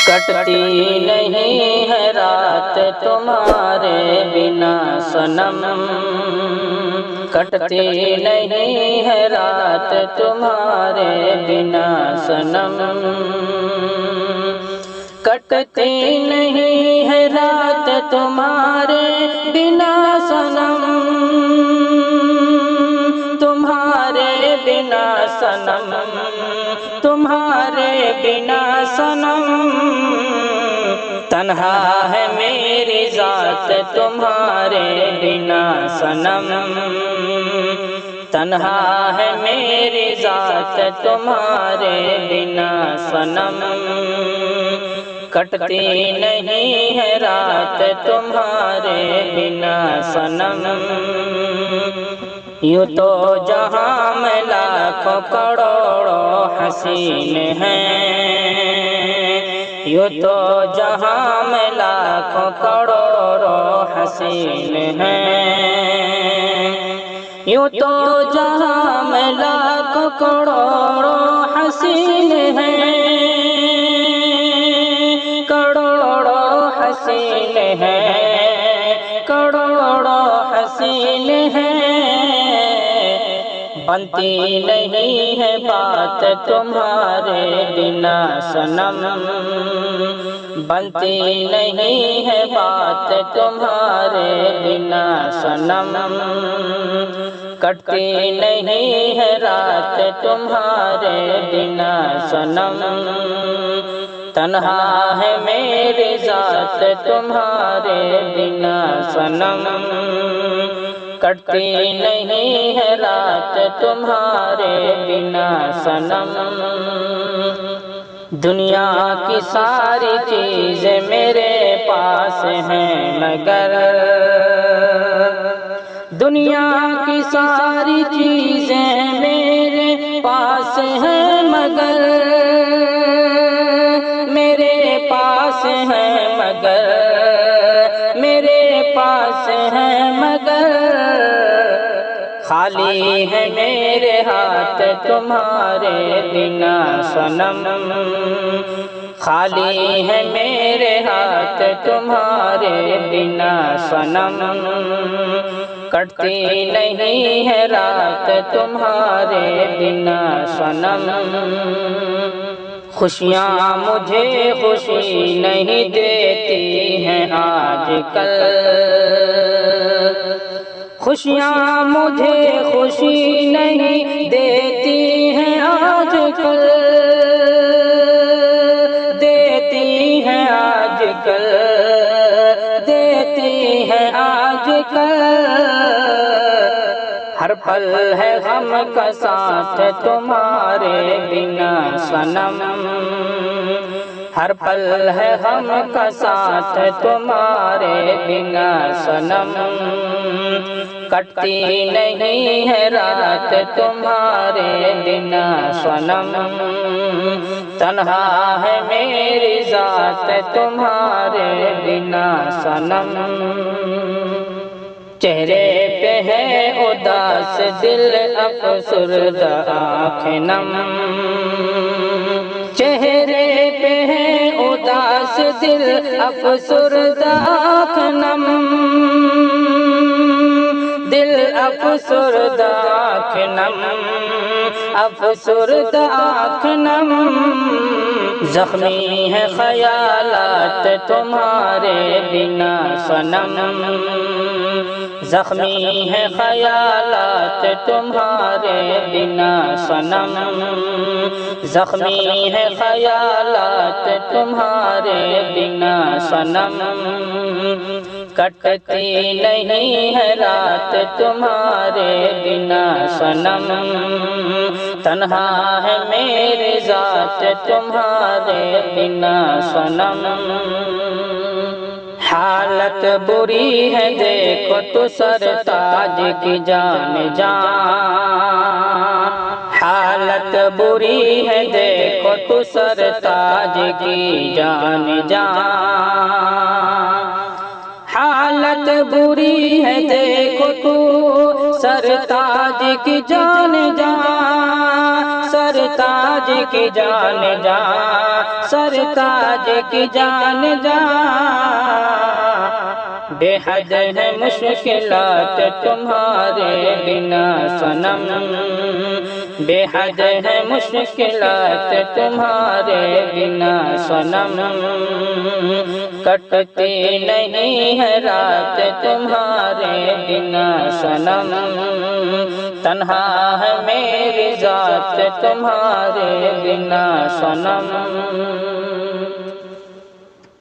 कटती नहीं है रात तुम्हारे बिना सनम, कटती नहीं है रात तुम्हारे बिना सनम, कटती नहीं है रात तुम्हारे बिना सनम, तुम्हारे बिना सनम, तुम्हारे बिना सनम। तन्हा है मेरी जात तुम्हारे बिना सनम, तन्हा है मेरी जात तुम्हारे बिना सनम, कटती नहीं है रात तुम्हारे बिना सनम। यूँ तो जहाँ में लाखों करोड़ों हसीन हैं, यूँ तो जहाँ में लाखों करोड़ों हसीन हैं, यूँ तो जहाँ में लाखों करोड़ों हसीन हैं, करोड़ों हसीन हैं, करोड़ों हसीन हैं। बनती नहीं है बात तुम्हारे बिना सनम, बनती नहीं है बात तुम्हारे बिना सनम, कटती नहीं है रात तुम्हारे बिना सनम। तन्हा है मेरी जात तुम्हारे बिना सनम, कटती नहीं है रात तुम्हारे बिना सनम। दुनिया की सारी चीज़ें मेरे पास हैं मगर, दुनिया की सारी चीज़ें मेरे पास हैं मगर, मेरे पास हैं मगर, मेरे पास हैं मगर, खाली है मेरे हाथ तुम्हारे बिना सनम, खाली है मेरे हाथ तुम्हारे बिना सनम, कटती नहीं है रात तुम्हारे बिना सनम। खुशियाँ मुझे खुशी नहीं देती हैं आजकल, खुशियाँ मुझे खुशी नहीं देती हैं आजकल, देती हैं आजकल, देती हैं आजकल। हर पल है गम का साथ तुम्हारे बिना सनम, हर पल है गम का साथ तुम्हारे बिना सनम, कटती नहीं है रात तुम्हारे बिना सनम। तन्हा है मेरी जात तुम्हारे बिना सनम। चेहरे पे है उदास दिल अफसुर्दा आँखें नम, चेहरे पे है उदास दिल अफसुर्दा आँखें नम, दिल अफसुर्दा आँखें नम, अफसुर्दा आँखें नम। जख्मी है ख्यालात तुम्हारे बिना सनम, जख्मी है ख्यालात तुम्हारे बिना सनम, जख्मी है ख्यालात तुम्हारे बिना सनम, कटती नहीं है रात तुम्हारे बिना सनम। तन्हा है मेरी जात तुम्हारे बिना सनम। हालत बुरी है देखो तो सरताज की जान जा, हालत बुरी है देखो तो सरताज की जान जा, हालत बुरी है देखो तू सरताज की जान जा, सरताज की जान जा, सरताज की जान जा। बेहद है मुश्किलात तुम्हारे बिना सनम, बेहद है मुश्किलात तुम्हारे बिना सनम। कटती नहीं है रात तुम्हारे बिना सनम, तन्हा है मेरी जात तुम्हारे बिना सनम।